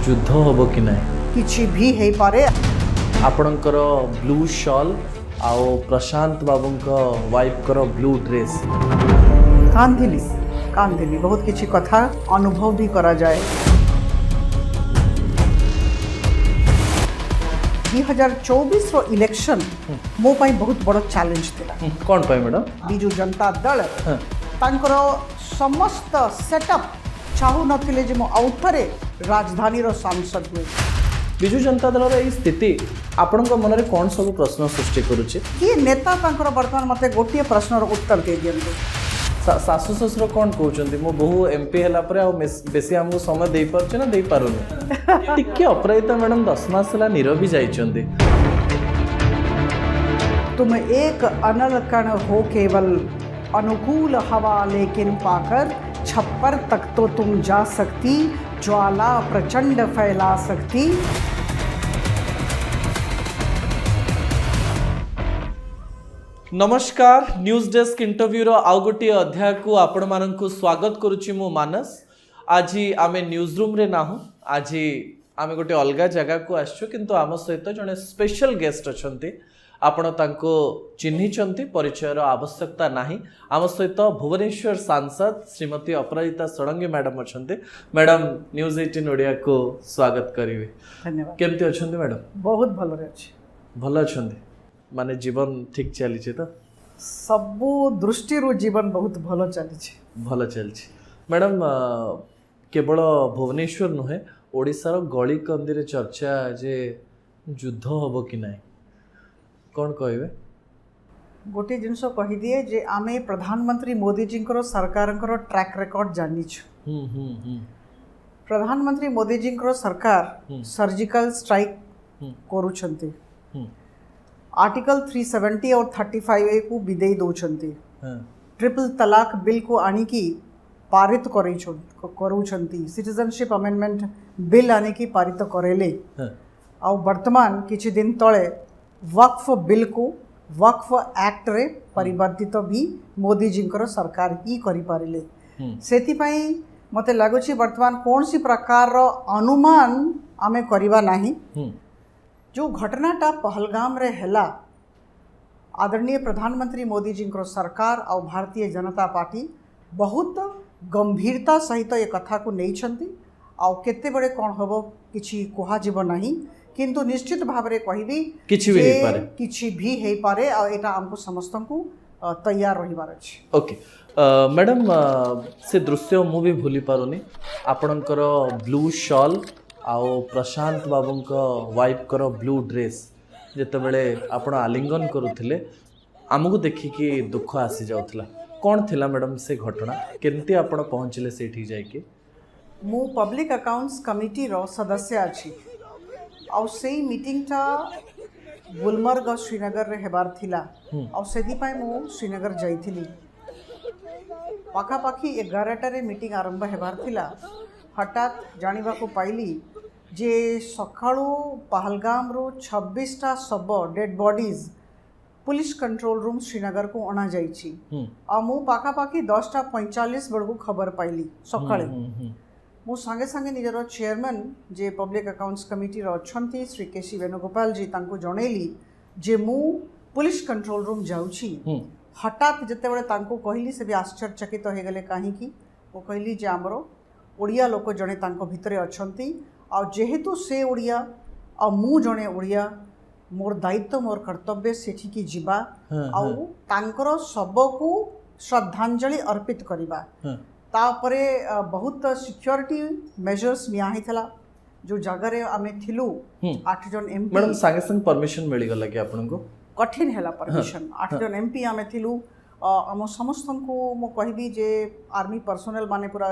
ଯୁଦ୍ଧ ହବ କି ନାହିଁ? किछि भी है पारे। ଆପଣଙ୍କର ବ୍ଲୁ ଶଲ୍ ଆଉ ପ୍ରଶାନ୍ତ ବାବୁଙ୍କ ୱାଇଫ୍ଙ୍କର ବ୍ଲୁ ଡ୍ରେସ୍ कांधिली कांधिली बहुत किछि कथा अनुभव भी करा जाए। 2024 रो इलेक्शन मो पाई बहुत बड़ चैलेंज थिला। କ'ଣ ପାଇଁ ମ୍ୟାଡ଼ାମ୍? बिजु जनता दल हाँ। तांकर समस्त सेटअप चाहू नथिले जे मो आउथरे राजधानी रो सांसद हुए। ବିଜୁ ଜନତା ଦଳର ଏଇ ସ୍ଥିତି ଆପଣଙ୍କ ମନରେ କ'ଣ ସବୁ ପ୍ରଶ୍ନ ସୃଷ୍ଟି କରୁଛି? किए नेता तांकर वर्तमान मते गोटिए प्रश्नर उत्तर दे दियंतु। ଶାଶୁ ଶ୍ୱଶୁର କ'ଣ କହୁଛନ୍ତି? ମୋ ବୋହୂ MP ହେଲା ପରେ ଆଉ ବେଶୀ ଆମକୁ ସମୟ ଦେଇପାରୁଛି ନା ଦେଇପାରୁନି? ଟିକେ ଅପରାଜିତା ମ୍ୟାଡ଼ାମ୍ 10 ମାସ ହେଲା ନିରବି ଯାଇଛନ୍ତି। तुम एक अनल कण हो केवल अनुकूल हवा लेकिन पाकर छप्पर तक तो तुम जा सकती, ज्वाला प्रचंड फैला सकती। नमस्कार न्यूज डेस्क इंटरव्यूर आउ गोटे अध्याय को आपण मानकु स्वागत करुच्ची मु मानस। आज आमे न्यूज रूम रे नाहु, आज आमे गोटे अलगा जगह को आछो, किंतु आम सहित जने स्पेशल गेस्ट अछंती। आपण तांको चिन्हिचंती, परिचयर आवश्यकता नाही। आम सहित भुवनेश्वर सांसद श्रीमती अपराजिता षडंगी मैडम अछंती। मैडम न्यूज 18 ओडिया को स्वागत करिवे। धन्यवाद। केमती अछंती मैडम? बहुत भलो रे अछि। भल अछंती माने जीवन ठीक चली तो सबु दृष्टि रु जीवन बहुत भलो चली छी। भल चलछि मैडम। केवल भुवनेश्वर नुहे, ओडिशार गली कंदी चर्चा जे युद्ध हब कि नहीं, कौन कहबे? गोटे जिनस कहि दिए जे आमे प्रधानमंत्री मोदी जी सरकार ट्रैक रिकॉर्ड जानी छु। प्रधानमंत्री मोदी जी सरकार सर्जिकल स्ट्राइक करूछंती। आर्टिकल 370 और 35A को विदेई दौरान ट्रिपल तलाक बिल को आनिकी पारित करूछंती। सिटीजनशिप अमेंडमेंट बिल आनिकी पारित करेले। आ वर्तमान किछि दिन तले वक्फ बिल को वक्फ एक्ट रे परिवर्तित भी मोदी जी सरकार ही करि पारिले। सेति पई मते लागुछि वर्तमान कौन सी प्रकार रो अनुमान आमे करिवा नाही। जो घटनाटा पहलगाम रे हेला, आदरणीय प्रधानमंत्री मोदी जी सरकार और भारतीय जनता पार्टी बहुत गंभीरता सहित ये कथा को नहीं छंती। आउ केते बड़े कौन हबो किछि कोहा जीव नाही, किंतु निश्चित भाव रे कहबी किछि भी हे पारे आ एटा हमको समस्त को तैयार रहिबार अछि। ओके मैडम, से दृश्य मु भी भूली पारुनी। आपणकर ब्लू शॉल आओ प्रशांत बाबूंक वाइफकर ब्लू ड्रेस जितेबले आपण आलिंगन करुथिले, आमको देखिकी दुख आसी जाउथला। कौन थिला मैडम से घटना? केमती आपण पहुँचले सेठी जाइके? मु पब्लिक अकाउंट्स कमिटी रो सदस्य अछि। आउ सेई मीटिंग टा गुलमर्ग श्रीनगर रे हेबार थिला। आउ सेदी पाई मु श्रीनगर जाइथिली। पाखापाखी 11टा रे मीटिंग आरंभ हेबार थिला। हठात जानिबा को पाइली जे सकाळू पहलगाम रो 26टा शव dead bodies police control room Srinagar को अणा जाइछि। आ मु पाखापाखी 10:45 बेलू खबर पाइली सकाळे। मु संगे संगे निजर चेयरमैन जे पब्लिक अकाउंट्स कमिटी रो अछंती श्री केसी वेणुगोपाल जी तांको जणैली जे मु पुलिस कंट्रोल रूम जाउछि। हठात जतेबेले तांको कहली से भी आश्चर्यचकित हो गले। काहे कि वो कहली जे हमरो ओडिया लोक जणे तांको भितरे अछंती, आ जेहेतु से ओडिया आ मु जणे ओडिया, मोर दायित्व मोर कर्तव्य सेठी की जीवा आउ तांकर शव को श्रद्धांजलि अर्पित करिबा। तापरे बहुत सिक्योरिटी मेजर्स निया हितला। जो जगह रे आमे थिलु 8 जन एमपी। मैडम संगे संग परमिशन मिली गला कि आपन को? कठिन हैला परमिशन। 8 जन एमपी आमे थिलु। आम समस्त को मु कहबी जे आर्मी पर्सनल माने पूरा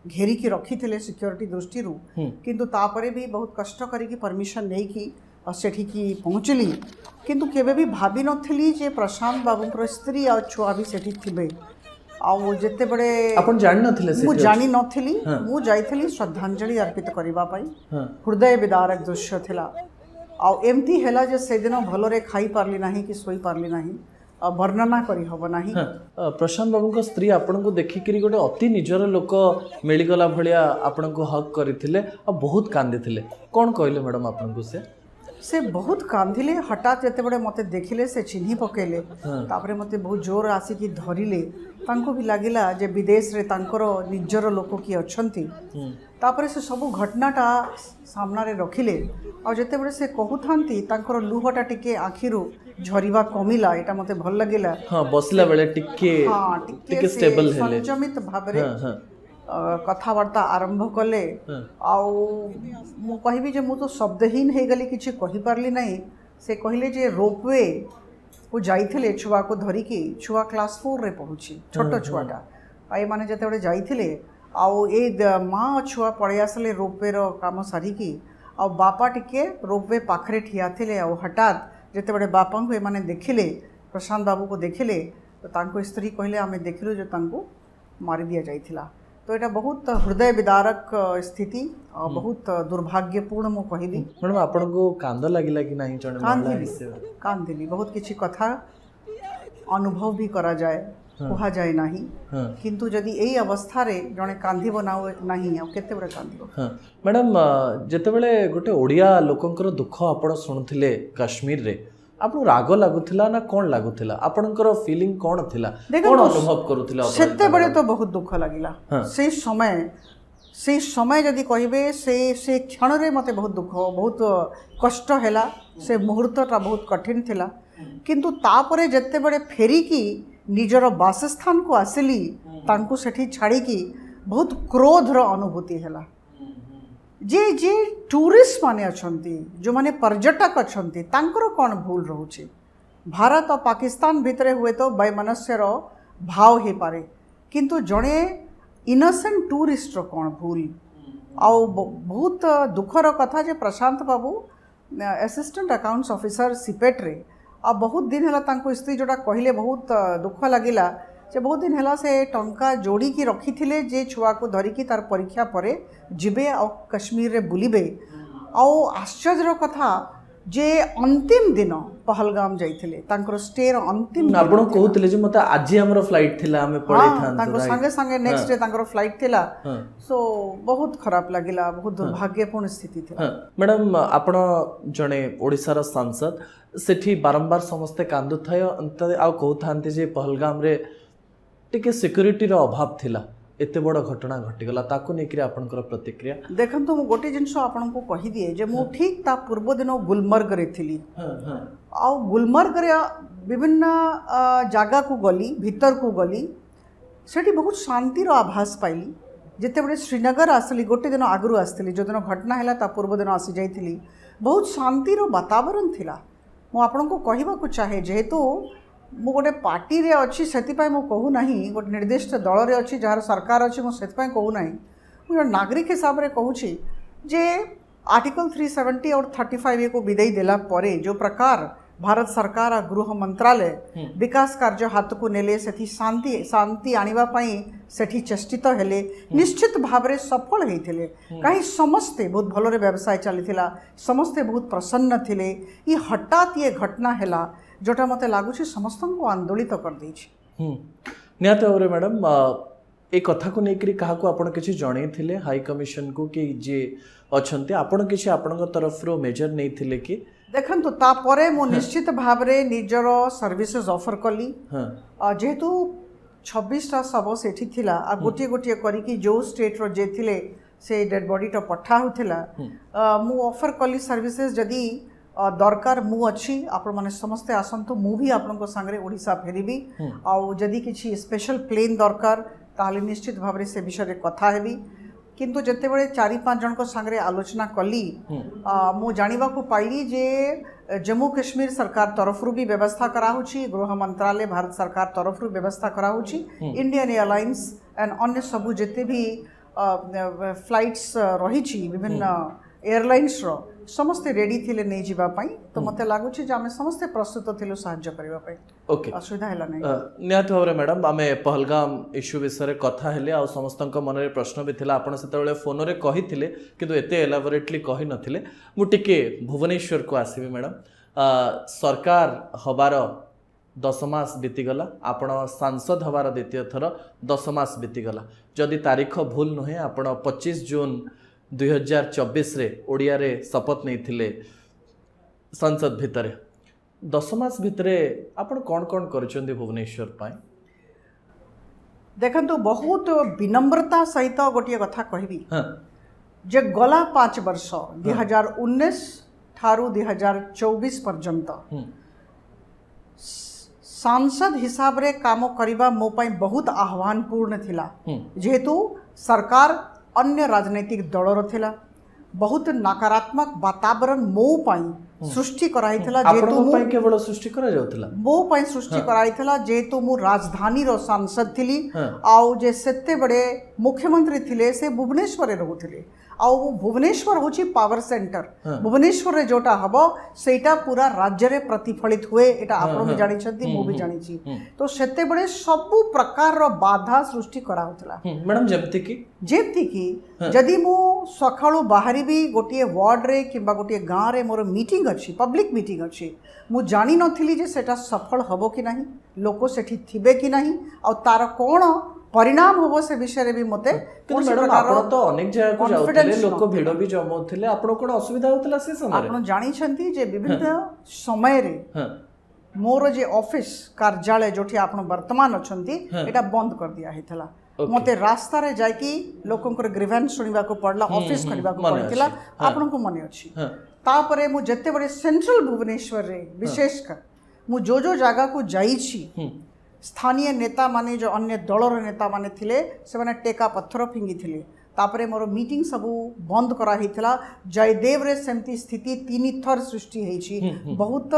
घेरी की रखी थिले सिक्योरिटी दृष्टि रु, किंतु तापरे भी बहुत कष्ट करी की परमिशन नै की सेठी की पहुँचली। किंतु केबे भी भाभी नथिली जे प्रशांत बाबूंकर स्त्री आ छुआ भी सेठी थिबे। आ जेते बड़े अपन जानि नथिले से? मु जानि नथिली। मु जाइथिली श्रद्धांजलि अर्पित करिबा पई। हृदय विदारक दृश्य थिला। आ एमती हैला जे से दिन भलरे खाई पारली नाही कि सोई पारली नाही। वर्णना करी हब नाही। हाँ, प्रशांत बाबू स्त्री आपन को देखिक गोटे अति निजर लोक मिलगला भाया आपन को हक करते बहुत कांदी कौन कहले मैडम आपन को से बहुत कांदिले हठात जेते बड़े मते देखिले से चिन्ही पकेले तापरे मते बहुत जोर आसिकी धरिले तांको भी लागिला जे विदेश रे तांकर निजर लोक की अछंती तापरे से सब घटनाटा सामना रे रखिले आ जेते बड़े से कहूथांती तांकर लुहटा टिके आखिरु झरिबा कमिला एटा मते भल लागिला। हां बसला बेले टिके स्टेबल हेले संयमित भाबरे कथबार्ता आरंभ कले आबी जे मु तो शब्दहीन हो गली कि पारली नहीं से कहले जे रोपवे को जाइथिले छुआ को धरिकी छुआ क्लास 4 रे पहुँची छोट छुआटा आई माने जते बड़े जाइथिले आउ ए माँ छुआ पड़े आसले रोपवे रो काम सारिकी आ बापा टिके रोपवे पाखरे ठिया थिले आ हठात जते बड़े बापा को माने देखिले प्रशांत बाबू को देखिले तो तांको स्त्री कहले आमे देखिलु जे तांको मारी दिया जाइथिला। तो यहाँ बहुत हृदय विदारक स्थिति और बहुत दुर्भाग्यपूर्ण मु कहबी। मैडम आपन को कांद लागिला कि नहीं कांदिली बहुत किछि कथा अनुभव भी करा जाए कहा जाए नहीं किंतु जदि यही अवस्था रे जने कांदिबो नहीं आ केते बडे कांदिबो। हां मैडम जते बेले गोटे ओडिया लोकंकर दुख आपण सुनुथिले कश्मीर रे आपन राग लागुथिला ना कोन लागुथिला आपनकर फीलिंग कोन थिला कोन अनुभव करूथिला सेते बडे तो बहुत दुख लागिला से समय जदि कहबे से क्षण रे मते बहुत दुख बहुत कष्ट हैला से मुहूर्तटा बहुत कठिन थिला किंतु तापरे जते बडे फेरी की निजर बासस्थान को आसिली तांको सेठी छाड़ी की बहुत क्रोधर अनुभूति हैला जे जे टूरिस्ट माने अछंती जो माने पर्यटक अछंती तांकर कौन भूल रोचे भारत और पाकिस्तान भितरे हुए तो वैमनस्यर भाव हे पारे किंतु जड़े इनोसेंट टूरिस्ट कौन भूल आउ बहुत दुखर कथा जे प्रशांत बाबू असिस्टेंट अकाउंट्स ऑफिसर सिपेट रे आ बहुत दिन है तांको स्त्री जोड़ा कहले बहुत दुख लगिला जे बहुत दिन है से टंका जोड़ी की रखी थिले जे छुआ को धरिकी तार परीक्षा परे जिबे आ कश्मीर रे बुलिबे आ आश्चर्यर कथा जे अंतिम दिन पहलगाम जाइथिले तांकर स्टेर अंतिम आपण कहउतिले जे मते आजि हमरो फ्लाइट थिला हमें पड़े थान तांकर संगे संगे नेक्स्ट डे तांकर फ्लाइट थिला सो बहुत खराब लागिला बहुत दुर्भाग्यपूर्ण स्थिति थिला। मैडम आपण जणे ओडिसा रो सांसद सेठी बारंबार समस्ते कांदु थाय अंत आ कहउथांते जे पहलगाम रे टिके सिक्योरिटी रो अभाव थिला एते बड़ घटना घटिगला ताको नेकरी आपनकर प्रतिक्रिया देखंतु मु गोटे जिंस आपन को कहि दिए जे मु ठीक ता पूर्व दिन गुलमर्ग रे थिली आ गुलमर्ग रे विभिन्न जागा को गली भीतर को गली सेठी बहुत शांति रो आभास पाइली जेते बड़े श्रीनगर आसली गोटे दिन आगरु आसली जो दिन घटना हैला ता पूर्व दिन आसी जाइथिली बहुत शांति रो वातावरण थिला। मु आपन को कहिबा को चाहे जेहेतु मु गोटे पार्टी रे अच्छी से कहू ना गोटे निर्दिष्ट दल रे अच्छी जार सरकार अच्छी मुझे कहू ना मुझे नागरिक हिसाब से कहूँ जे आर्टिकल 370 और 35A को विदाई देला परे जो प्रकार भारत सरकार आ गृह मंत्रालय विकास कार्य हाथ को नेले सेठी शांति आनिबा पई सेठी चेष्टित हेले निश्चित भाव में सफल होते कहीं समस्ते बहुत भलरे व्यवसाय चली समस्ते बहुत प्रसन्न थिले ये हठात ये घटना हैला जोटा मते लागुछि समस्त को आंदोलित कर देछि। निहात भाव मैडम ए कथा को लेकर क्या आपड़ किसी जन थे हाई कमिशन को कि जे अच्छा आपड़ किसी आपण तरफ मेजर नहीं थिले कि देखंतु तापरे मु निश्चित भाव रे निजर सर्विसेज ऑफर कली जेहेतु 26टा शव सेठी थिला आ गोटे गोटे करिकी जो स्टेट रो जे थिले से डेड बॉडी तो पठा होथिला मु ऑफर कली सर्विसेज जदी दरकार मु अच्छी आपण माने समस्ते आसंतु मु भी आपन संगे ओडिशा फेरिबी आउ जदि किछि स्पेशल प्लेन दरकार ताले निश्चित भाव से विषय रे कथा हेबी किंतु जते बड़े 4-5 जन को संगे आलोचना कली मु जानिबा को पाइली जे जम्मू कश्मीर सरकार तरफ भी व्यवस्था करा होछि गृह मंत्रालय भारत सरकार तरफ व्यवस्था करा होछि इंडियन एयरलाइंस एंड अन्य सबु जते भी फ्लाइट्स रही विभिन्न एयरलाइंस रो समस्ते रेडी थिले नहीं जीवा पाई तो मते लागु छी जे आमे समस्ते प्रस्तुत थिलु सहाय्य करबा पाई ओके असुविधा हैला नै निहात भाव मैडम आमे पहलगाम इश्यू विषय रे कथा हेले आ समस्तक मन रे प्रश्न भी थिला आपण सेते बेले फोन रे कहिथिले किंतु एते एलाबोरेटली कहि नथिले मु टिके भुवनेश्वर को आसीबे मैडम सरकार हबार 10 मास बीतीगला आपण सांसद हवार द्वितीय थर 10 मास बीतीगला जदि तारीख भूल नुहे आपण 25 जून 2024 रे ओडिया रे शपथ नहीं थिले संसद भितर 10 मास भितरे आपण कौन कौन करछन्ती भुवनेश्वर पाए देखंतु बहुत विनम्रता सहित गोटे कथा कहबी हाँ जे गला 5 वर्ष 2019 ठारू 2024 पर्यंत सांसद हिसाब रे काम करिबा मो पई बहुत आह्वानपूर्ण थिला जेहेतु सरकार अन्य राजनीतिक दलर थिला बहुत नकारात्मक वातावरण मो पई सृष्टि कराइथिला जेतु आपण पई केवल सृष्टि करा जाउथिला मो पई सृष्टि कराइथिला जेतु मु राजधानी रो सांसद थिली आउ जे सेते बड़े मुख्यमंत्री थिले से भुवनेश्वर रे रहउथिले आउ भुवनेश्वर होची पावर सेंटर भुवनेश्वर रे जोटा हबो सेटा पूरा राज्य रे प्रतिफलित हुए एटा आपण भी जानि छथि मु भी जानि छी तो सेते बड़े सब प्रकार रो बाधा सृष्टि करा होतला मैडम जेमति की जदि मु सखाळु बाहरी भी गोटे वार्ड रे किबा गोटे गां रे मोर मीटिंग अछि पब्लिक मीटिंग अछि मु जानि नथिली जे सेटा सफल हबो कि नाही लोक सेठी थिबे कि नाही आ तार कोन परिणाम होबो से विषय रे भी मते मैडम आपण तो अनेक जगह को जाउथिले लोक भिड भी जमौथिले आपण कोन असुविधा होतला से समय रे आपण जानि छथि जे विभिन्न समय रे मोर जे ऑफिस कार्यालय जोठी आपण वर्तमान अछंती एटा बंद कर दिया हेतला मते रास्ता रे जाय कि लोकंकर ग्रीवेंस सुनिबा को पड़ला ऑफिस करबा को पड़तिला आपण को मने अछि तापरे मु जत्ते बड़े सेंट्रल भुवनेश्वर रे विशेषकर मु जो जगह को जाई छी स्थानीय नेता माने जो अन्य दलर नेता माने थिले से माने टेका पत्थर फिंगी थिले तापरे मोर मीटिंग सबू बंद करा हितला जयदेव रे सेमती स्थिति 3 थर सृष्टि हेछि बहुत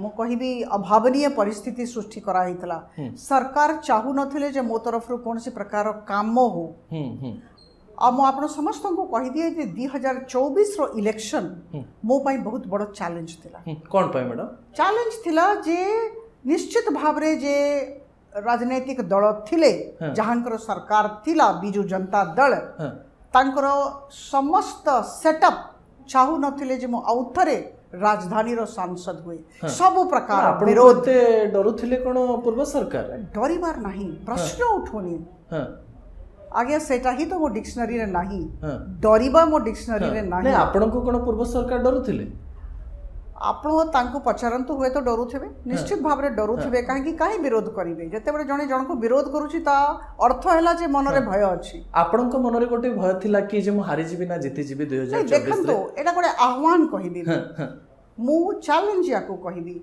मो कहिबी अभावनीय परिस्थिति सृष्टि करा हितला सरकार चाहू नथिले जे मो तरफ रु कोनसी प्रकार काम हो आ मो आपण समस्त को कहि दिए जे 2024 रो इलेक्शन मो पई बहुत बड़ चैलेंज थिला कोन पई मैडम चैलेंज थिला जे निश्चित भाव रे जे राजनीतिक दल थिले जहांकर सरकार थिला बिजू जनता दल तांकर समस्त सेटअप चाहू नथिले जे मो आउथरे राजधानी रो सांसद हुए सब प्रकार विरोध डरू थिले कोन पूर्व सरकार डरिबार नाही प्रश्न उठोनी आगे सेटा ही तो मो डिक्शनरी रे नाही डरिबा मो डिक्शनरी रे नाही आपण को कोन पूर्व सरकार डरू थिले आपण तांको पचारंतु हुए तो डरू थे निश्चित भाव में डरू थे कहीं विरोध करेंगे जिते बड़े जड़े जन को विरोध करुच्ची अर्थ है जे मन रे भय अच्छी आपण को मन रे गोटे भय थिला कि जे मु हारि जीवी ना जीति जीवी 2024 देखंतो एटा गोटे आह्वान कहिबी मु चैलेंज याको कहिबी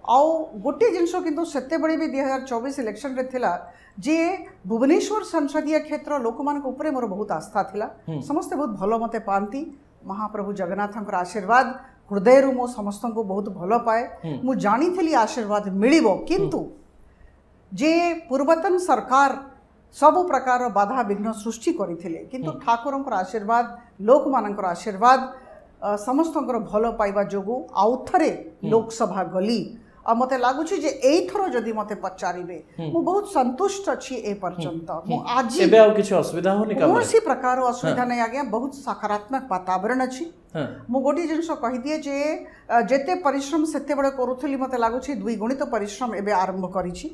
आउ गोटे जिनस किंतु सेते बड़े भी 2024 इलेक्शन रे थिला जे भुवनेश्वर संसदीय क्षेत्र लोक मान ऊपर मोर बहुत आस्था थिला समस्त बहुत भलो मते पांती महाप्रभु जगन्नाथंकर आशीर्वाद हृदय मो समस्त को बहुत भल पाए मु जानी थी आशीर्वाद मिलिबो किंतु जे पूर्वतन सरकार सब प्रकार बाधा विघ्न सृष्टि करथिले किंतु ठाकुरंकर आशीर्वाद लोक मानकर आशीर्वाद समस्तंकर भल पाइबा जोगु आउथरे लोकसभा गली आ मते लागुछि जे एई थरो जदी मते पचारिबे मु बहुत संतुष्ट अछि ए पर्यंत मु आज एबे आ किछ असुविधा होनी का कोनसी प्रकार असुविधा नै आगे बहुत सकारात्मक वातावरण अछि मु गोटी जिनस कहि दिए जे जेते परिश्रम सेते बडे करूथली मते लागुछि द्विगुणित परिश्रम एबे आरंभ करूछि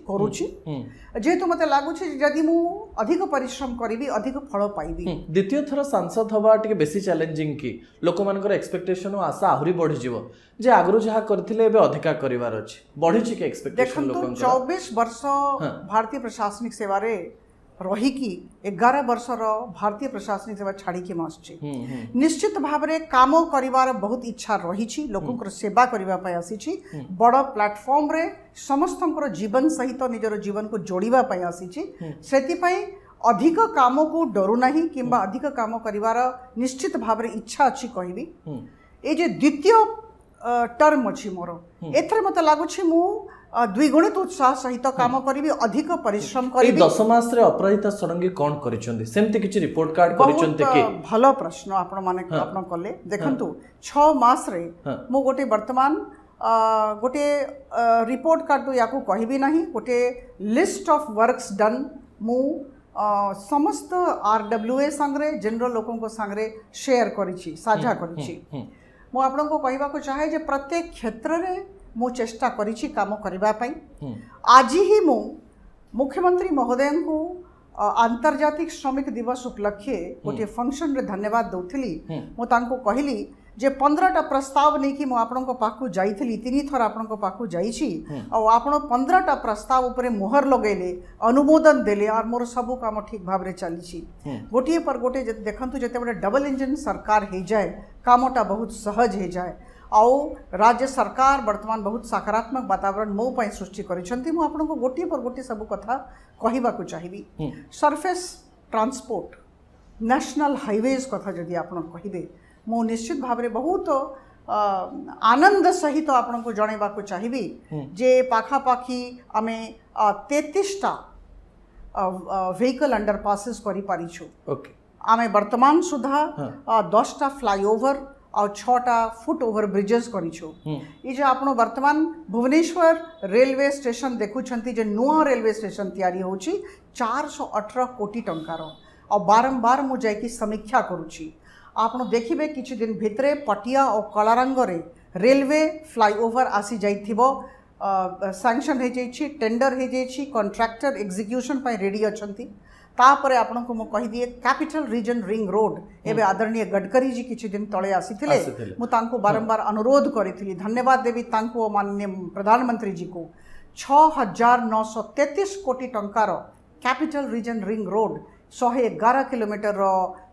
जेहेतु मते लागुछि जदी मु अधिक परिश्रम करिबी अधिक फल पाइबी द्वितीय थर सांसद हवा टिके बेसी चैलेंजिंग की लोक मानकर एक्सपेक्टेशन और आशा आहुरी बढ़ी जीवो जे आगरु जहा करथिले एबे अधिका करिवार अछि बढ़ी छि के एक्सपेक्टेशन लोकन 24 वर्ष भारतीय प्रशासनिक सेवा रे रही कि 11 वर्षर भारतीय प्रशासनिक सेवा छाड़ी के आसछि निश्चित भाव रे काम करिवार बहुत इच्छा रही छि लोकंकर सेवा करिवा पय आसी छि बड़ प्लेटफॉर्म रे समस्तंकर जीवन सहित निजर जीवन को जोड़िबा पय आसी छि सेति पय अधिक काम को डरू नाही किंबा अधिक काम करिवार निश्चित भाव रे इच्छा अछि कहबी ए जे द्वितीय टर्म अछि मोर एथरे मते लागुछि मु द्विगुणित उत्साह सहित काम करिबी अधिक परिश्रम करिबी 10 मास रे अपराजिता षडंगी कोन करिसंती सेमति किछि रिपोर्ट कार्ड करिसंती के भलो प्रश्न आपण माने आपण कले देखंतु 6 मास रे मु गोटे वर्तमान गोटे रिपोर्ट कार्ड याकू कहबी नाही गोटे लिस्ट ऑफ वर्क्स डन मु समस्त आरडब्ल्यूए संगरे जनरल लोकों को संगरे शेयर करिछि साझा करिछि मु आपण को कहबा को चाहे जे प्रत्येक क्षेत्र रे मु चेष्टा करिछि काम करबा पई। आज ही मु मुख्यमंत्री महोदय को आंतर्जातिक श्रमिक दिवस उपलक्षे गोटे फंक्शन रे धन्यवाद दौथली। मु तांको कहली जे 15टा प्रस्ताव नहीं कि मु आपनको पाखु जाइथली 3 थर आपनको पाखु जाइछि और आपण 15टा प्रस्ताव उपरे मोहर लगेले अनुमोदन देले और मोर सब काम ठीक भाव रे चलीछि। गोटिए पर गोटे देखंतु जते बडे डबल इंजन सरकार हे जाए कामटा बहुत सहज हे जाए आउ राज्य सरकार वर्तमान बहुत सकारात्मक वातावरण मो पई सृष्टि करिसंती। मु आपनको गोटिए पर गोटे सब कथा कहिबा को चाहिबी। सरफेस ट्रांसपोर्ट नेशनल हाईवेज कथा जदि आपण कहिबे मु निश्चित भाव में बहुत आनंद सहित आपन को जणेबा को चाहिबी जे पाखापाखी आमे 33टा व्हीकल अंडरपासेस करि पारिछु। ओके आमे वर्तमान सुधा 10टा फ्लाईओवर और 6टा फुट ओवर ब्रिजेस करिछु। ई जे आपण वर्तमान भुवनेश्वर रेलवे स्टेशन देखुछंती जे नुआ रेलवे स्टेशन तैयारी होची 418 कोटी टंकार और बारंबार मु जाय की समीक्षा करूची। आपण देखिबे किछि दिन भितरे पटिया और कलारंग रे रेलवे फ्लाईओवर आसी जाइथिबो। सैंक्शन हे जाइछि टेंडर हे जाइछि कॉन्ट्रैक्टर एग्जीक्यूशन पय रेडी अछंती। तापरे आपण को मु कहि दिए कैपिटल रीजन रिंग रोड एबे आदरणीय गडकरी जी किछि दिन तळे आसीथिले। मु तांको बारंबार अनुरोध करिथिली धन्यवाद देवी तांको माननीय प्रधानमंत्री जी को 6933 कोटी टंकार capital region ring road 111 kilometre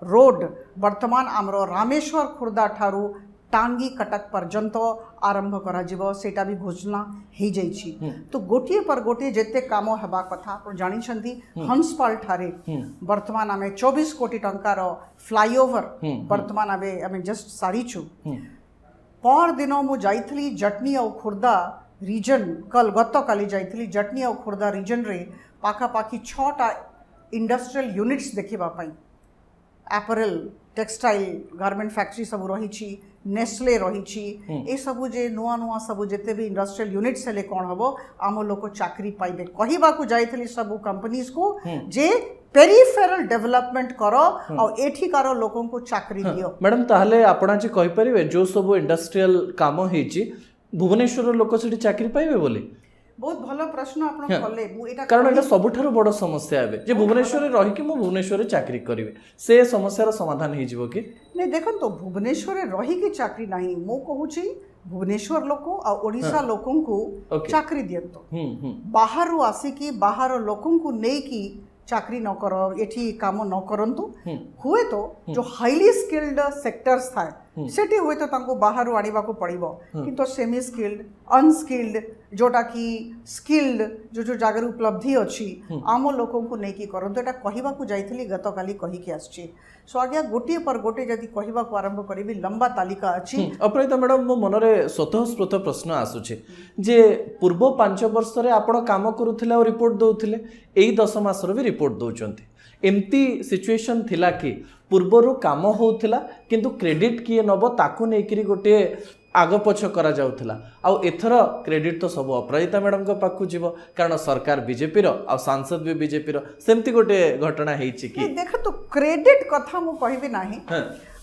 road वर्तमान आमर रामेश्वर खुर्दा ठारू टांगी कटक पर्यंत आरंभ करा जिवो सेटा भी घोषणा हो जाइछि। तो गोटिए पर गोटिए जेते काम हेबा कथा आपण जानि छंती हंसपाल ठारे वर्तमान आमे 24 कोटी टंकार फ्लाईओवर वर्तमान आमे जस्ट सारीछु। पर दिन मु जाइथली जटनी और खुर्दा रीजन गत काली जाइथली जटनी और खुर्दा रीजन रे पाखापाखी 6टा इंडस्ट्रियल यूनिट्स देखा एपरल टेक्सटाइल गारमेंट फैक्ट्री सब रही नेस्ले रही ए सबू जे नुआ नुआ सबू जिते भी इंडस्ट्रियल यूनिट्स हेले कौन हम आम लोक चाकरी पाइबे कहवाकू जाइथली सब कंपनीज को जे पेरिफेरल डेवलपमेंट करो और एठिकार लोकों को चाकरी दियो। मैडम ताहले आपण जे कहि परिबे जो सब इंडस्ट्रियल काम हेची भुवनेश्वर लोक सेठी चाकरी पाइबे बोली बहुत भल प्रश्न आपण कले मु एटा कारण एटा सबुठारु बड़ समस्या है जे भुवनेश्वर रही कि मु भुवनेश्वर चाकरी करिवे से समस्यार समाधान हे जिवो कि नहीं देखन तो भुवनेश्वर रही कि चाकरी नहीं मु कहूची भुवनेश्वर लोक और ओडिशा लोकों को चाकरी दियंतो बाहर आसिकी बाहर लोकों को नहीं की चाकरी न करो एठी काम न करंतु हुए तो जो हाईली स्किल्ड सेक्टर्स थाए सेठी हुए तो तांको बाहर आनिबा को पड़िबो किंतु सेमी स्किल्ड अनस्किल्ड जोटा की स्किल्ड जो जो जागर उपलब्धि अच्छी आम लोकों को नहीं की करंतु एटा कहिबा को जाइथली गत काली कहि के आछि। सो आज्ञा गोटे पर गोटे जदि कहिबा को आरंभ करिबी लंबा तालिका अछि। अपराजिता मैडम मो मनरे स्वतःस्फूर्त प्रश्न आसुछि जे पूर्व 5 वर्ष रे आपण काम करूथिले और रिपोर्ट दउथिले एई 10 मास रो भी रिपोर्ट दउचंती एमती सिचुएशन थिला कि पूर्वरु काम होउथिला किंतु क्रेडिट किए नबो ताकू नेकिरी गोटे आग पछ करा जाउथिला आउ एथर क्रेडिट तो सब अपराजिता मैडम को पाखु जीव कारण सरकार बीजेपी रो आ सांसद भी बीजेपी रो सेमती गोटे घटना हेछि कि देख तो क्रेडिट कथा मु कहिबे नाही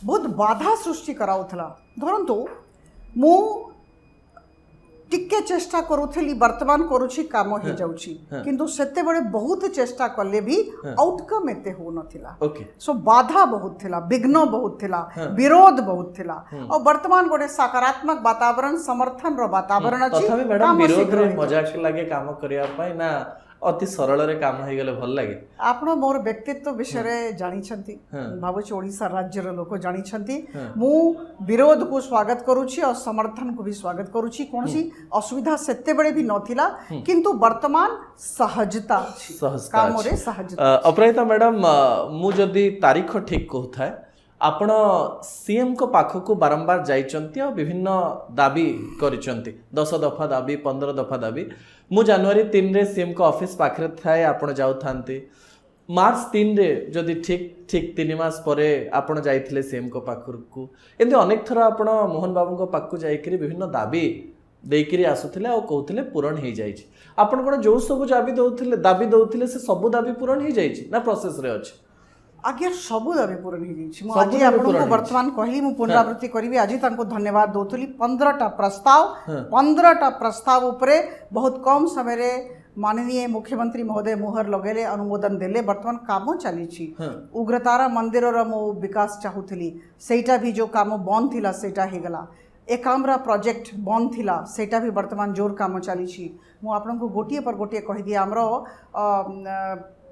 बहुत बाधा सृष्टि कराउथला धरंतु मु टिके चेष्टा करूथली वर्तमान करूछि काम हे जाउछि किंतु सेते बडे बहुत चेष्टा करले भी आउटकम एते हो नथिला। सो बाधा बहुत थिला विघ्न बहुत थिला विरोध बहुत थिला और वर्तमान गोटे सकारात्मक वातावरण समर्थन रो वातावरण अछि। तथापि मैडम विरोध रे मजाक लागे काम करिया पय ना अति सरल रे काम हो गले भल लागे। आपण मोर व्यक्तित्व विषय रे जानि छंती भाबुछि ओडिसा राज्य रो लोक जानि छंती मु विरोध को स्वागत करूछि और समर्थन को भी स्वागत करूछि कोनसी असुविधा सेते बडे भी नथिला किंतु वर्तमान सहजता अछि काम रे सहजता। अपराजिता मैडम मु जदी तारीख ठीक कहथाय आपण सीएम को पाखक बारंबार जाइचंती और विभिन्न दाबी करिचंती 10 दफा दाबी 15 दफा दाबी मु जनवरी 3 रे सीएम को ऑफिस पाखरे थाए आपण जाउ थांती मार्च 3 रे जदी ठीक 3 मास परे आपण जाइथिले सीएम को पाखरकू एंदी अनेक थरा आपण मोहन बाबू को पाखकू जाइकरी विभिन्न दाबी देइकरी आसुथिले और कहउथिले पूरण हे जाइछि आपण कोन जो सब दाबी दउथिले से सब दाबी पूरण हे जाइछि ना प्रोसेस रे अछि। आज्ञा सबू दाबी पूरण हो जाइछि मु सबु आज दाबी आपनको पूरण होइछि। वर्तमान कहली मु पुनरावृत्ति करिवि आज तांको धन्यवाद दोतली 15टा प्रस्ताव हाँ। 15टा प्रस्ताव उपरे बहुत कम समय रे माननीय मुख्यमंत्री महोदय मुहर लगेले अनुमोदन देले वर्तमान काम चली हाँ। उग्रतारा मंदिर रो मो विकास चाहूली सेटा भी जो काम बंद थिला सेटा हे गला एकाम्रा प्रोजेक्ट बंद थिला सेटा भी वर्तमान जोर काम चली मु आपनको गोटिए पर गोटिए कहि दिए हमरो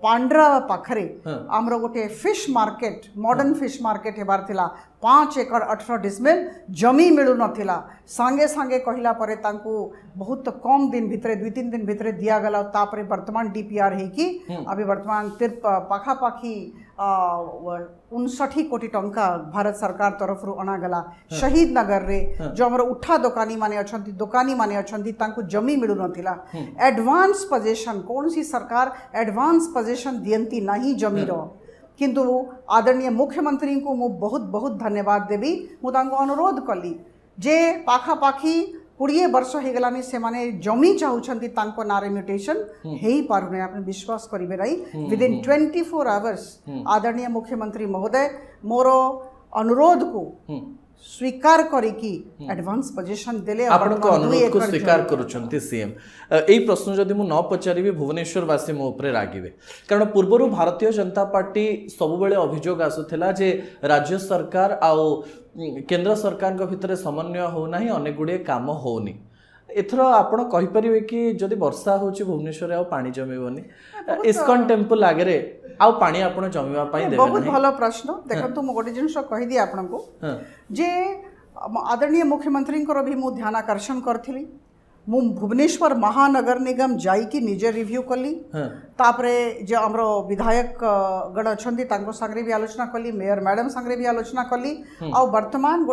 पांड्रा पाखरे हाँ। आमर गोटे fish market modern fish market हेबार थिला 5 एकड़ 18 डिसमिल जमी मिलू नथिला सांगे सांगे कहिला परे तांकू बहुत कम दिन भितरे 2-3 दिन भितरे दिया गला तापरे वर्तमान डीपीआर है कि अभी वर्तमान पाखा पाखी 59 कोटी टंका भारत सरकार तरफ रु अना गला शहीद नगर रे जो हमर उठा दुकानी माने अछंती तांकू जमी मिलू नथिला एडवांस पोजीशन कौन सी सरकार एडवांस पोजीशन दियंती नहीं जमी रो किंतु आदरणीय मुख्यमंत्री को मु बहुत बहुत धन्यवाद देवी मु तांको अनुरोध कली जे पाखा पाखी 20 वर्ष हो गलानी से माने जमी चाहूछंती तांको नारे म्यूटेशन हेई पारु नै आपन विश्वास करिवे रही विद इन 24 आवर्स आदरणीय मुख्यमंत्री महोदय मोरो अनुरोध को स्वीकार करिकी एडवांस पोजीशन देले आपण को अनुरोध को स्वीकार करूछंती सीएम एई प्रश्न जदि मु न पचारिबी भुवनेश्वर वासी मो ऊपर रागिबे कारण पूर्वरु भारतीय जनता पार्टी सब बेले अभियोग आसुथिला जे राज्य सरकार आउ केंद्र सरकार के भितर समन्वय हो नाही अनेक गुडे काम होनी एथरो आपण कहि परिबे कि जदि वर्षा होची भुवनेश्वर आ पानी जमीबोनी इस्कॉन टेम्पल आगे आउ पानी आपण जमीबा पई देबे बहुत भलो प्रश्न देखंतु मो गोटे जिंस कहि दि आपनको जे आदरणीय मुख्यमंत्री को भी मु ध्यान आकर्षण करथिली मु भुवनेश्वर महानगर निगम जाई कि निजे रिव्यू कली तापरे जो हमरो विधायक गण अछंती तांको संगे भी आलोचना कली मेयर मैडम संगे भी आलोचना कली आ वर्तमान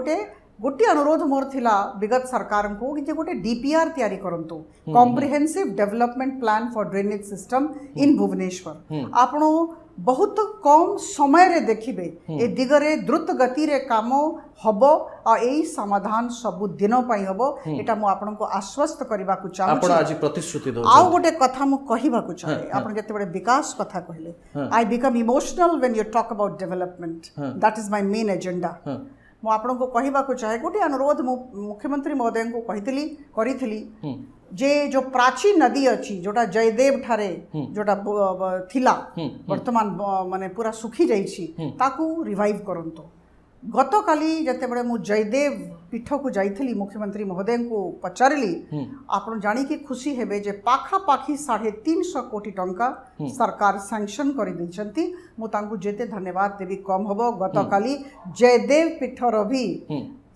गोटे अनुरोध मोर थिला विगत सरकार को कि गोटे डीपीआर तैयारी करंतु comprehensive development plan for drainage system in Bhubaneswar आपनो बहुत कम समय रे देखिबे ए दिगरे द्रुत गति रे काम हबो आ एई समाधान सब दिन पई हबो एटा मु आपन को आश्वस्त करबा को चाहू आपण आज प्रतिश्रुति दो आउ गोटे कथा मु कहिबा को चाहे आपण जते बडे विकास कथा कहले I become emotional when you talk about development that is my main agenda मु आपन को कहिबा को चाहे गोटे अनुरोध मु मुख्यमंत्री महोदय को कहितली करितली जे जो प्राचीन नदी अच्छी जोटा जयदेव ठारे जोटा थिला वर्तमान माने पूरा सुखी जाइछि ताकू रिवाइव करंतो गत काली जते बडे मु जयदेव पीठ को जाइथली मुख्यमंत्री महोदय को पचारली आपण जानी कि खुशी हेबे जे पाखा पाखी 350 कोटी टंका सरकार सैंक्शन करि दैछंती मु तांकू जेते धन्यवाद देबी कम हबो गत काली जयदेव पीठर भी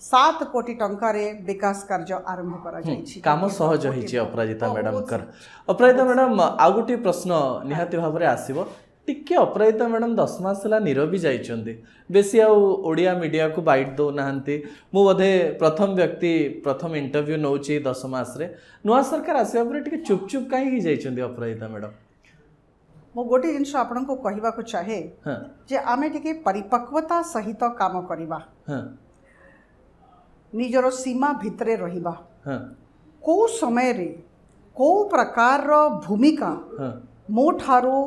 7 कोटी टंका रे विकास कार्य आरंभ करा जाइछि काम सहज होइछि अपराजिता मैडम कर अपराजिता मैडम आ गोटे प्रश्न निहाती भाबरे आसीबो टिके अपराजिता मैडम 10 मास ला नीरवी जाइछन्ती बेसी आ ओडिया मीडिया को बाइट दो नाहंती मु बोधे प्रथम व्यक्ति प्रथम इंटरव्यू नौची 10 मास रे नुआ सरकार आसीबा परे टिके चुप चुप काहे ही जाइछन्ती अपराजिता मैडम मो गोटे जिनस आपन को कहिबा को चाहे जे आमे टिके परिपक्वता सहित काम करिबा निजर सीमा भितरे रहिबा को समय रे को प्रकार रो भूमिका मो ठारो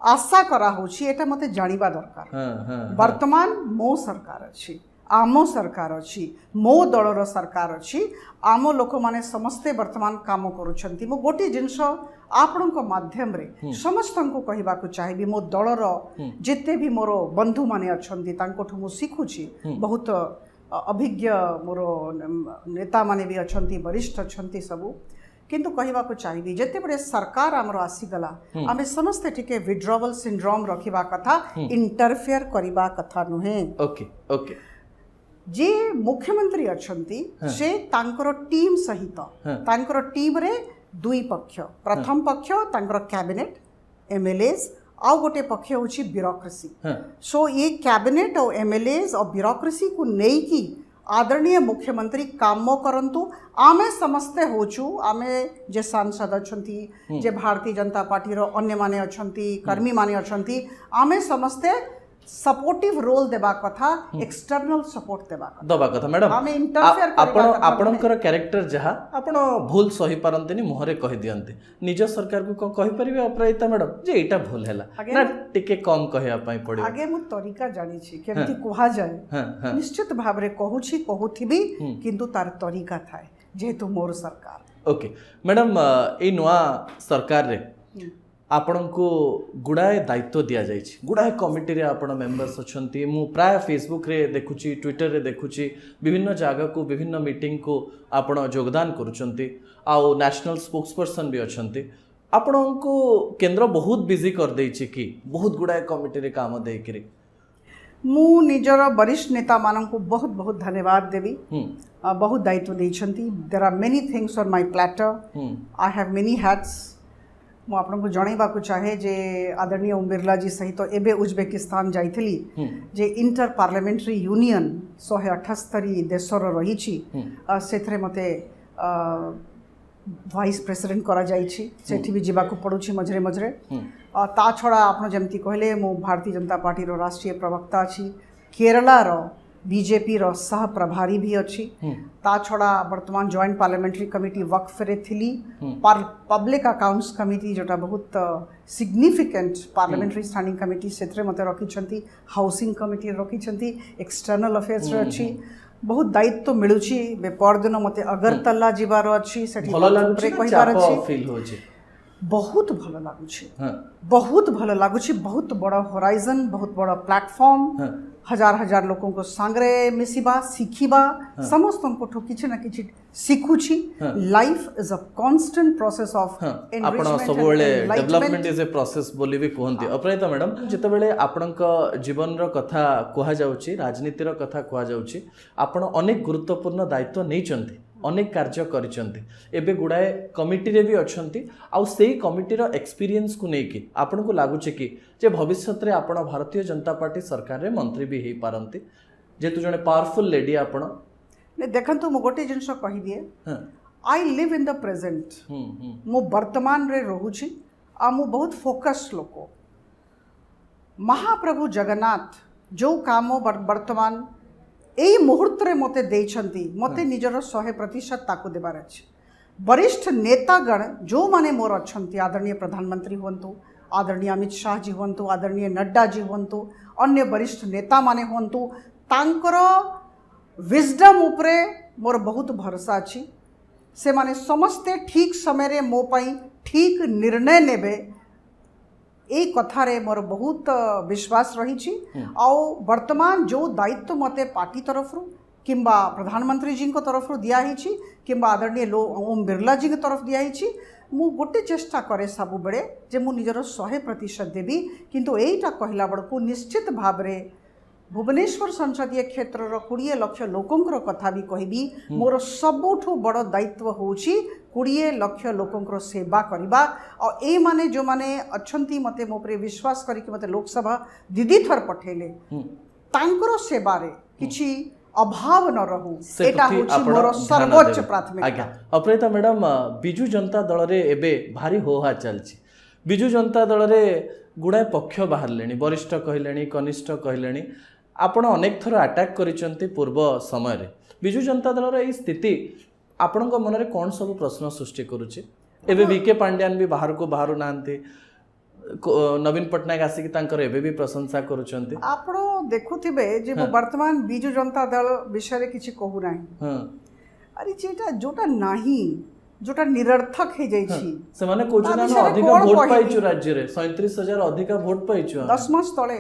आशा करा होछि एटा मते जानिबा दरकार वर्तमान मो सरकार अछि आमो सरकार अछि मो दलर सरकार अछि आमो लोक माने समस्ते वर्तमान काम करूछंती मो गोटे जिंस आपण को माध्यम रे समस्त को कहिबा को चाहिबी मो दलर जेते भी मोर बंधु माने अछंती तांकोठु मो सिखुछि बहुत अभिज्ञ मोर नेता माने भी अछंती वरिष्ठ अछंती सबु किंतु कहिबा को चाहिबी जेते बडे सरकार हमरो आसीगला आमे समस्त टिके विड्रॉवल सिंड्रोम रखिबा कथा इंटरफेयर करिबा कथा नुहे ओके ओके जे मुख्यमंत्री अछंती से तांकर टीम सहित तांकर टीम रे दुई पक्ष प्रथम पक्ष तांकर कैबिनेट एमएलएस आउ गोटे पक्ष होची ब्यूरोक्रेसी सो ये कैबिनेट और एमएलएस और ब्यूरोक्रेसी को नहीं की आदरणीय मुख्यमंत्री काम करंतु आमे समस्ते होचु आमे जे सांसद अछंती जे भारतीय जनता पार्टी रो अन्य माने अछंती कर्मी माने अछंती आमे समस्ते सपोर्टिव रोल देबा कथा एक्सटर्नल सपोर्ट देबा कथा दबा कथा मैडम आमे इंटरफेयर आपण आपणकर कैरेक्टर जहा आपण भूल सही पारंतनी मुहरे कहि दियंते निज सरकार को कहि परिबे अपराजिता मैडम जे एटा भूल हैला ना टिके कम कहया पई पड़े आगे मु तरीका जानि छी केमति कोहा जाय निश्चित भाबरे कहूची कहूथिबी किंतु तार तरीका थाए जेहेतु मोर सरकार ओके मैडम ए नुआ सरकार रे आपणको गुड़ाए दायित्व दि जाइए गुड़ाए कमिटी रे आपण मेंबर्स अछंती मु प्राय फेसबुक रे देखुची ट्विटर रे देखुची विभिन्न जगह को विभिन्न मीटिंग को आपण योगदान करूचंती आउ नेशनल स्पोक्स पर्सन भी अछंती आपणको केंद्र बहुत बिजी कर देइछि कि बहुत गुड़ाए कमिटी रे काम देइ करी मु निजर वरिष्ठ नेता मानक बहुत बहुत धन्यवाद देवी बहुत दायित्व देइछंती there are many things on my platter I have many hats मु आपनको जणाइबाकू चाहे जे आदरणीय ओम बिरला जी सहित एबे उज्बेकिस्तान जाइथिली जे इंटर पार्लियामेंट्री यूनियन 178 देशर रहिछि सेथरे मते वाइस प्रेसिडेंट करा जाइछि सेठी भी जीवाकू पड़ुछि मझरे मझरे ता छड़ा आपण जेमती कहले मु भारतीय जनता पार्टी रो राष्ट्रीय प्रवक्ता अछि केरला रो बीजेपी रो सह प्रभारी भी अच्छी ता छड़ा वर्तमान जॉइंट पार्लियामेंट्री कमिटी वक्फ रे थिली पब्लिक अकाउंट्स कमिटी जोटा बहुत सिग्निफिकेंट पार्लियामेंट्री स्टैंडिंग कमिटी सेथरे मते रखिछंती हाउसिंग कमिटी रखिछंती एक्सटर्नल अफेयर्स रे अच्छी बहुत दायित्व मिलुची बे परदिन मते अगरतला जिबार अच्छी सेठी भलो लागुची कहिबार अच्छी फील होची बहुत भलो लागुची बहुत भलो लागुची बहुत बड़ा होराइजन बहुत बड़ा प्लेटफॉर्म हजार हजार लोगों को सांगरे मिसिबा सिखिबा समस्त को किछि ना किछि सिखुछि life is a constant process of आपण सबवेले डेवलपमेंट इज ए प्रोसेस बोली भी कहंती अपराजिता मैडम जेतेबेले आपणक जीवन रो कथा कोहा जाउची राजनीति रो कथा कोहा जाउची आपण अनेक गुरुत्वपूर्ण दायित्व नै चंती अनेक कार्य करिसंती एबे गुडाए कमिटी रे भी अछंती आ सेही कमिटी रो एक्सपीरियंस को नै कि आपन को लागुचे कि जे भविष्यत रे आपण भारतीय जनता पार्टी सरकार रे मंत्री भी हेई पारंती जेतु जने पावरफुल लेडी आपण ने देखंतु मु गोटे जिंस कहि दिए I live in the present मु वर्तमान रे रहूची आ मु बहुत फोकस लोको महाप्रभु जगन्नाथ जो काम वर्तमान एई मुहूर्त रे मते देइछंती मते निजर 100% ताकू देबार अछि वरिष्ठ नेतागण जो माने मोर अछंती आदरणीय प्रधानमंत्री हुंतु आदरणीय अमित शाह जी हुंतु आदरणीय नड्डा जी हुंतु अन्य वरिष्ठ नेता माने हुंतु तांकर विजडम उपरे मोर बहुत भरोसा अछि से माने समस्ते ठीक समय रे मो पई ठीक निर्णय नेबे ए कथारे मोर बहुत विश्वास रही आउ वर्तमान जो दायित्व मते पार्टी तरफ किंबा प्रधानमंत्री जी को तरफ दिया किंबा आदरणीय ओम बिरला जी के तरफ दिया मु गोटे चेष्टा करे सबु बेले जे मु निजर 100% देवी किंतु एटा कहला बड़को निश्चित भावरे भुवनेश्वर संसदीय क्षेत्र 20 लाख लोकंकर कथा भी कहबी मोर सबुठु बड़ दायित्व होउची 20 लाख लोकंकर सेवा करबा और ए माने जो माने अछंती मते मोपरे विश्वास करी कि मते लोकसभा दीदी थर पठेले तांकर सेवा रे किछि अभाव न रहू एटा होची मोर सर्वोच्च प्राथमिकता आज्ञा अपराजिता मैडम बिजू जनता दल रे एबे भारी होहा चलची बिजू जनता दल रे गुड़ाए पक्ष बाहरलेनी वरिष्ठ कहलेनी कनिष्ठ कहलेनी आपण अनेक थर अटैक करिसंती पूर्व समय रे बिजू जनता दल रे स्थिति आपणक मन रे कोन सब प्रश्न सृष्टि करूची एबे बीके पांड्यान भी बाहर को बाहर नांती नवीन पटनायक आसिक तांकर एबे भी प्रशंसा करूचंती आपण देखुथिबे जे वर्तमान बिजू जनता दल विषय रे किछि कहू नाही अरे जेटा जोटा नाही जोटा निरर्थक हे जाई छी से माने कोचना अधिक वोट पाइछु राज्य रे 37000 अधिक वोट पाइछु 10 मास तळे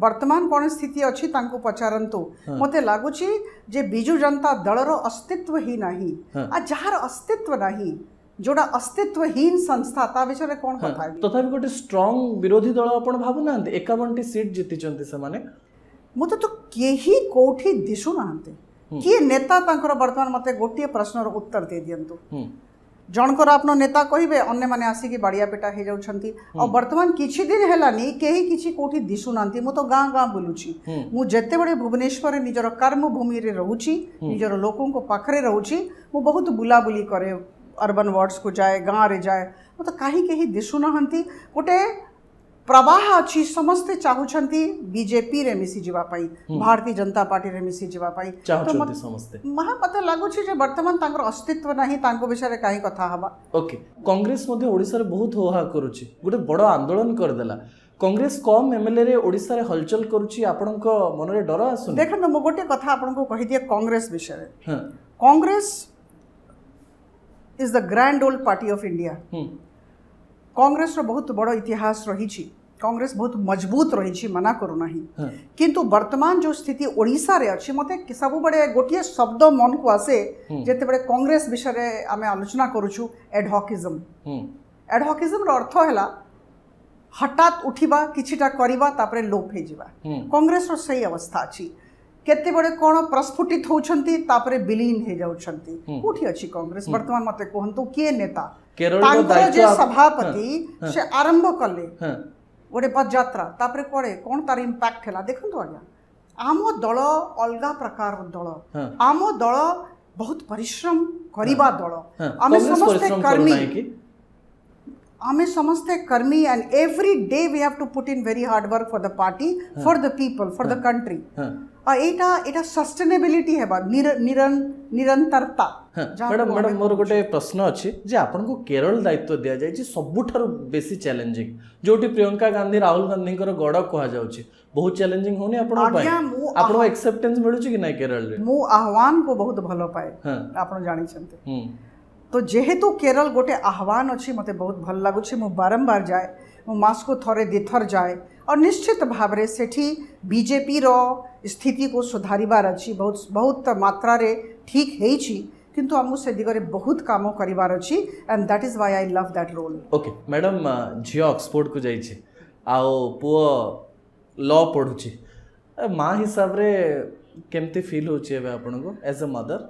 वर्तमान कोन स्थिति अछि तांको पचारंतु मते लागुची जे बिजू जनता दलर अस्तित्व ही नाही आ जहार अस्तित्व नाही जोड़ा अस्तित्वहीन संस्था ता विषय कोन कथा तथापि गोटे स्ट्रांग विरोधी दल आपण भाबु ना 51 सीट जीति चंती से माने मते तो केही कोठी दिसु नांते कि नेता तांकर वर्तमान मते गोटिए प्रश्नर उत्तर दे दियंतु जनकर आपनो नेता कहिबे अन्य माने आसी कि बाड़िया पेटा हे जाउछंती और वर्तमान किछि दिन हेलानी केही किछि कोठी दिसु नांती मु तो गां गां बुलुची मु जत्ते बडे भुवनेश्वर रे निजर कर्म भूमि रे रहूची निजर लोकों को पाखरे रहूची मु बहुत बुला बुली करे अर्बन वार्ड्स को जाए गाँ रे जाए मतलब कहीं कहीं दिशु नहंती गोटे प्रवाह अच्छी समस्ते चाहूछंती बीजेपी रे मिसी जीवा पाई भारतीय जनता पार्टी रे मिसी जीवा पाई चाहूछंती समस्ते मते लागुछि जे वर्तमान तांकर अस्तित्व नाही तांको विषय रे काई कथा हबा। ओके कांग्रेस मध्ये ओडिसा रे बहुत होहा करूची गोटे बड़ आंदोलन कर देला कांग्रेस कम एमएलए रे ओडिसा रे हलचल करूची आपनक मन रे डर आसु देखन मो गोटे कथा आपनको कहि दिए कांग्रेस विषय रे। हां Congress is the grand old party of India. Congress रो बहुत बड़ इतिहास रही। कांग्रेस बहुत मजबूत रही मना करू नाही किंतु वर्तमान जो स्थिति ओडिसा रे अछि मते सब बड़े गोटिए शब्द मन को आसे जेते बड़े कांग्रेस विषय रे आमे आलोचना करूछु एडहॉकिज्म। एडहॉकिज्म रो अर्थ हैला हठात उठिबा किछिटा करिबा तापरे लोप हे जिबा। कांग्रेस रो सही अवस्था अछि केते बड़े कोन प्रस्फुटित होउछंती तापरे विलीन हे जाउछंती कोठी अछि कांग्रेस वर्तमान मते कहंतु के नेता केरल रो तांकर दायित्व जे सभापति से आरंभ कले गोटे पदयात्रा तापरे कोड़े कौन तार इम्पैक्ट है देखो आज्ञा आम दल अलग प्रकार दल आम दल बहुत परिश्रम करिबा दल आमे समस्ते कर्मी आमे समस्ते कर्मी and every day we have to put in very hard work for the party for the people for the country एटा एटा सस्टेनेबिलिटी हेबा निरंतरता। मैडम मैडम मोर गोटे प्रश्न अछि जे आपन को केरल दायित्व दिया जाय जे सबुठार बेसी चैलेंजिंग जोटी प्रियंका गांधी राहुल गांधी कर गड़ कहा जाउछि बहुत चैलेंजिंग होनी आपन पय आपन एक्सेप्टेंस मिलु छि कि नै केरल रे मु आह्वान को बहुत भलो पाए आपन जानि छन्ते तो जेहेतु केरल गोटे आह्वान अछि मते बहुत भल लागु छि मु बारंबार जाए मु मास को थरे दिथर जाए और निश्चित भाव रे सेठी बीजेपी रो स्थिति को सुधारिबार अछि बहुत बहुत मात्रा रे ठीक हेइ छि किंतु हमु से दिगरे बहुत काम करिवार अछि and that is why I love that role. Okay madam झियो ऑक्सफोर्ड को जाई छी आउ पुओ लॉ पढु छी मां हिसाब रे केमती फील होछि एबे आपन को एज अ मदर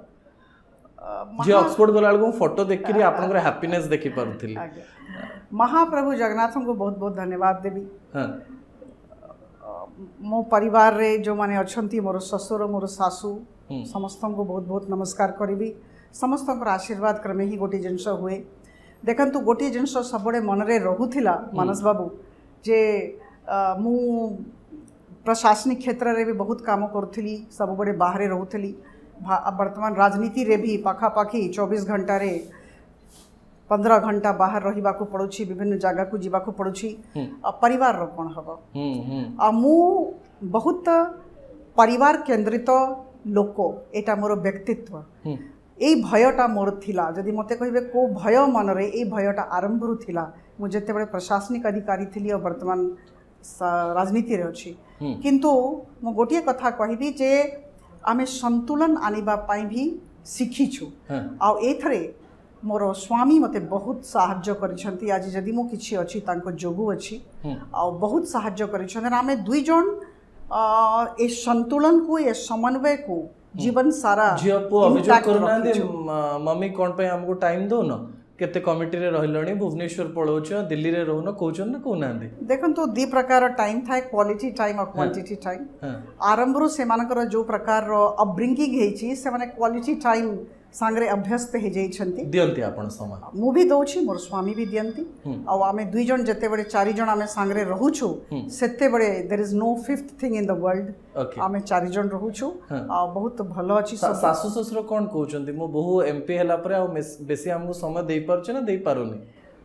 जे ऑक्सफोर्ड गला को फोटो देखिरी आपन को हैप्पीनेस देखि पारुथिली महाप्रभु जगन्नाथ को बहुत बहुत धन्यवाद देबी। मो परिवार रे जो माने अछंती मोर ससुर मोर सासू समस्त को बहुत बहुत नमस्कार करी समस्त आशीर्वाद क्रमे ही गोटे जिनस हुए देखंतु गोटे जिनस सबडे मन रे रहुथिला मानस बाबू जे मु प्रशासनिक क्षेत्र रे भी बहुत काम करुथली सब बड़े बाहर रहुथली वर्तमान राजनीति रे भी पाखापाखी 24 घंटा रे 15 घंटा बाहर रहिबा को पड़ुछि विभिन्न जगह को जीवा को पड़ुछि परिवार रो कोन हबो आ मु बहुत परिवार केंद्रित लोक एटा मोर व्यक्तित्व एई भयटा मोर थिला जदि मते कहिबे को भय मन रे एई भयटा आरंभ रु थिला मु जेते बळे प्रशासनिक अधिकारी थिली और वर्तमान राजनीति रे अछि किंतु मु गोटिए कथा कहिबी जे आमे संतुलन आनिबा पाई भी सिखिछु आ एथरे मोर स्वामी मते बहुत साहाय्य करिसंती आज जदि मु किछि अछि तांको जोगु अछि आ बहुत साहाय्य करिसंती आमे दुई जन ए संतुलन को ए समन्वय को जीवन सारा झियो पो अभियोग करना दे मम्मी कोन पे हमको टाइम दो न केते कमिटी रे रहिलणी भुवनेश्वर पळौछ दिल्ली रे रहउन कहउछन न कहउना दे देखन तो दी प्रकार टाइम थाए क्वालिटी टाइम और क्वांटिटी टाइम आरंभ रो से मानकर जो प्रकार रो अपब्रिंगिंग हेछि से माने क्वालिटी टाइम सांगरे अभ्यस्त हे जाई छंती दियंती आपण समय मु भी दोछि मोर स्वामी भी दियंती आ आमे दुई जन जते बडे चारि जन आमे सांगरे रहउछु सेते बडे there is no fifth thing in the world आमे चारि जन रहउछु आ बहुत भलो अछि सासु ससुर कोन कहउचंती मो बहु एमपी हला परे आ बेसी हमहु समय देई परछ ना देई पारुनी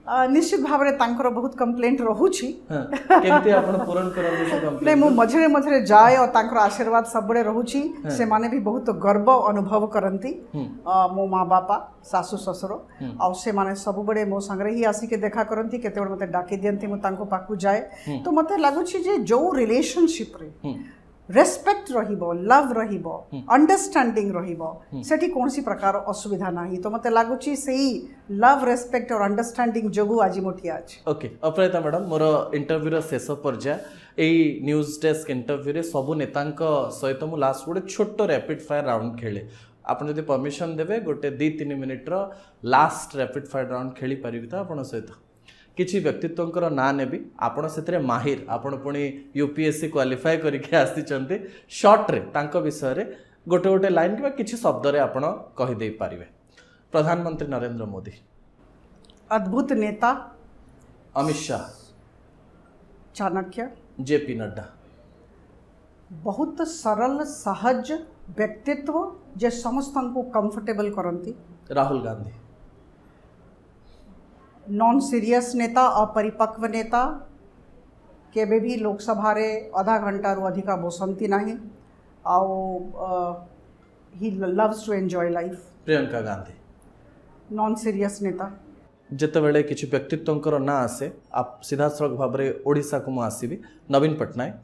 निश्चित भाव में तांकर बहुत कंप्लेंट रहउछि केमती आपण पूर्ण करन से कंप्लेंट नै मु मझरे मझरे जाय और तांकर आशीर्वाद सबबडे रहउछि से माने भी बहुत गर्व अनुभव करंती मो माँ बापा सासु ससुर आ से माने सब बडे मो संगरे ही आसी के देखा करंती केते बड मते डाकी दियंती मु तांको पाकु जाय तो मते लागुछि जे जो रिलेशनशिप रे रेस्पेक्ट रहिबो लव रहिबो अंडरस्टैंडिंग रहिबो सेठी कोनसी प्रकार असुविधा नाही तो मते लागुछि सेही लव रेस्पेक्ट और अंडरस्टैंडिंग जोगु आजि मोठिया अछि। ओके अपराजिता मैडम मोर इंटरव्यू रो शेष पर्याय एई न्यूज डेस्क इंटरव्यू रे सबु नेतांक सहित मु लास्ट गोटे छोटो रैपिड फायर राउंड खेले आपण जदि परमिशन देबे गोटे 2-3 मिनिट रो लास्ट रैपिड फायर राउंड खेली परिबि त आपण सहित किछि व्यक्तित्वंकर ना नेबी आपण सेतरे माहिर आपण पुणी यूपीएससी क्वालिफाई करके आसीचंती शॉर्ट रे तांको विषय रे गोटे गोटे लाइन कि किछि शब्द रे आपण कहि देई पारिबे। प्रधानमंत्री नरेंद्र मोदी, अद्भुत नेता अमित शाह, चाणक्य। जेपी नड्डा। बहुत सरल सहज व्यक्तित्व जे समस्त को कंफर्टेबल करती। राहुल गांधी। नॉन सीरियस नेता, अपरिपक्व नेता, केबे भी लोकसभा रे आधा घंटा रु अधिका बसंती नहीं। He loves to enjoy life. Priyanka Gandhi. Non serious नेता। जितेबले किसी व्यक्तित्व ना आसे आप सीधा सड़क भाव में ओडिशा को आसबि। नवीन पट्टनायक।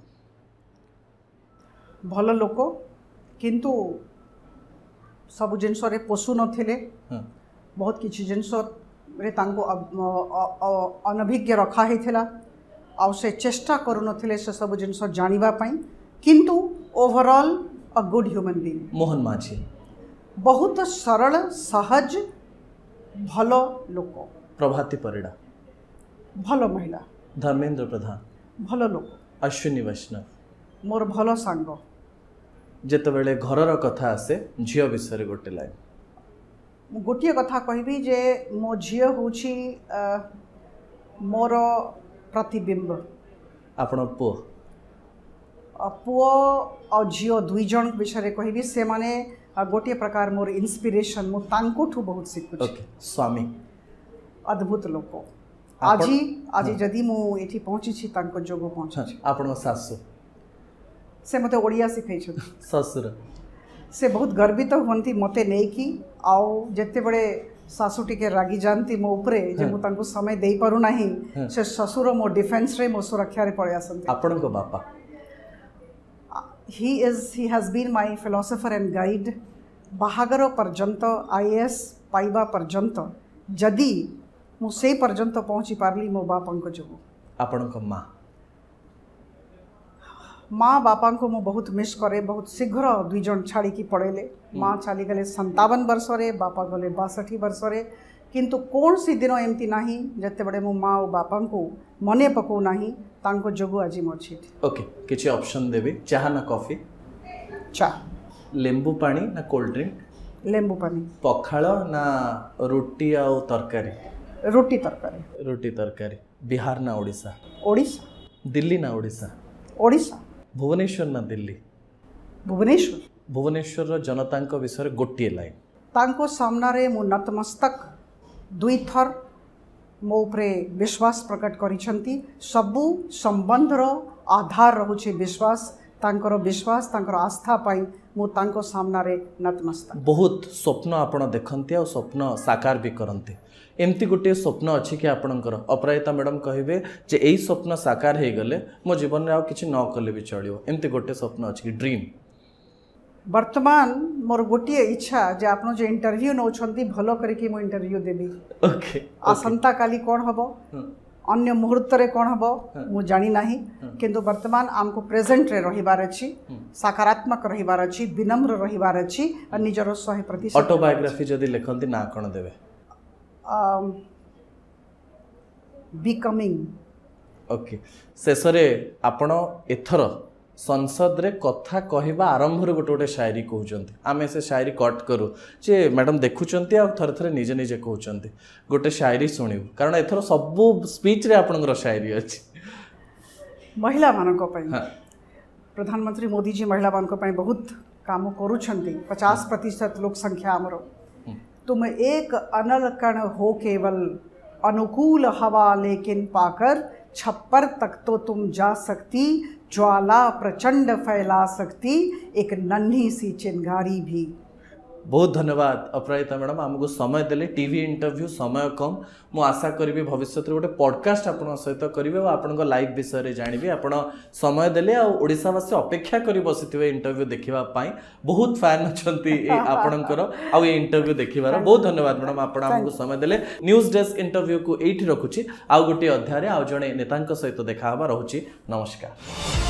भल लोक किंतु सब जिनस पशु नथिले। बहुत किसी जिनस अनभिज्ञ रखा होता आउ से चेष्टा करू नथिले से सब जिनस जानिबा पई किंतु overall a good human being. Mohan माझी। बहुत सरल सहज भल लोक। प्रभाती परिड़ा। भल महिला। धर्मेंद्र प्रधान। भल लोक। अश्विनी वैष्णव। मोर भल सांग। जितेबले घरर कथा आसे झियो विषय गोटे लाइन। गोटे कथा कहबी जे मो झियो होची मोर प्रतिबिंब। आपण पुओ। पुओ और झियो दुई जन विषय कहबी से माने गोटे प्रकार मोर इंस्पिरेशन। मो तांकोठू बहुत सिखुछि। ओके। स्वामी। अद्भुत लोक। आज जदि मु एठी पहुंची छी तांको जोगो पहुंची। आपण सासु। से मते ओडिया सिखै छ। ससुर। से बहुत गर्वित हुंती मते नै कि आउ जते बड़े सासु टिके रागी जानती मो उपरे जे मु तांको समय देई पारु नाही से ससुर मो डिफेंस रे मो सुरक्षा रे पळे आसंती। आपण को बापा। he has been my philosopher and guide। बाहागर पर्यंत आईएएस पाइबा पर्यंत जदि मु से पर्यंत पहुंची पारली मो बापा को जोगो। आपण को माँ। माँ बापा को मु बहुत मिस करे। बहुत शीघ्र दुई जन छाड़ी की पड़ेले। माँ चली गले 57 वर्ष रे, बापा गले 62 वर्ष रे। किंतु कौन सी दिन एमती नाही जते बड़े मो माँ और बापा को मने पको नाही तांको जोगो आज मो छी। ओके। किछि ऑप्शन देबी। चाह ना कॉफी। चाह। लेंबू पानी ना कोल्ड ड्रिंक। लेंबू पानी। पखाळ ना रोटी आ तरकारी। रोटी तरकारी। रोटी तरकारी। बिहार ना ओडिशा। ओडिशा। दिल्ली ना ओडिशा। ओडिशा। भुवनेश्वर ना दिल्ली। भुवनेश्वर। भुवनेश्वर जनता विषय गोटे लाइन। तांको सामना रे मु नतमस्तक दुई थर मो उपरे विश्वास प्रकट करिसंती। सबु संबंधर आधार रहुचे विश्वास। तांकर विश्वास तांकर आस्था पाई मु तांको सामना रे नतमस्तक। बहुत स्वप्न आपण देखंती और स्वप्न साकार भी करंती। एमती गोटे स्वप्न अच्छी कि आपणकर अपराजिता मैडम कहे जे यही स्वप्न साकार हो गले मो जीवन में किसी न कले भी चलो। एमती गोटे स्वप्न अच्छी कि ड्रीम। वर्तमान मोर गोटे इच्छा जे आपन जो इंटरव्यू नौछंती भलो करके मो इंटरव्यू देबी। ओके। आसंता काली कौन हबो अन्य मुहूर्त रे कौन हबो मु जानी नाही किंतु वर्तमान आमको प्रेजेंट रे रहिबार अछि। सकारात्मक रहिबार अछि। विनम्र रहिबार अछि और निजर 100% ऑटोबायोग्राफी जदी लेखंती ना कोन देबे। बिकमिंग। ओके। शेष आपण एथर संसद रे कथा कहवा आरंभ रे गोटे गोटे शायरी कहउचंती। आमे से शायरी कट करू जे मैडम देखुचंती आ थरे थरे निजे निजे कहउचंती। गोटे शायरी सुनिबु कारण एथर सब स्पीच रे आपनकर शायरी अछि। महिला मानक पई प्रधानमंत्री मोदी जी महिला मानक पई बहुत काम करूछंती। 50% लोक संख्या हमरो। तुम एक अनल कण हो केवल अनुकूल हवा लेकिन पाकर छप्पर तक तो तुम जा सकती। ज्वाला प्रचंड फैला सकती एक नन्ही सी चिंगारी भी। बहुत धन्यवाद अपराजिता मैडम आमको समय देले। टीवी इंटरव्यू समय कम मु आशा करी भविष्य गोटे पॉडकास्ट आपण सहित करेंगे और आपण लाइफ विषय में जानवी। आपण समय देले आ ओडिशावासी अपेक्षा करी बसिथिबे इंटरव्यू देखिबा। बहुत फैन अछंती आपणकर आ ये इंटरव्यू देखिबार। बहुत धन्यवाद मैडम आपण आमको समय देले। न्यूज डेस्क इंटरव्यू को एठी रखुची। आ गोटे अध्याय आ जणे नेतांक सहित देखा हबा रहूची। नमस्कार।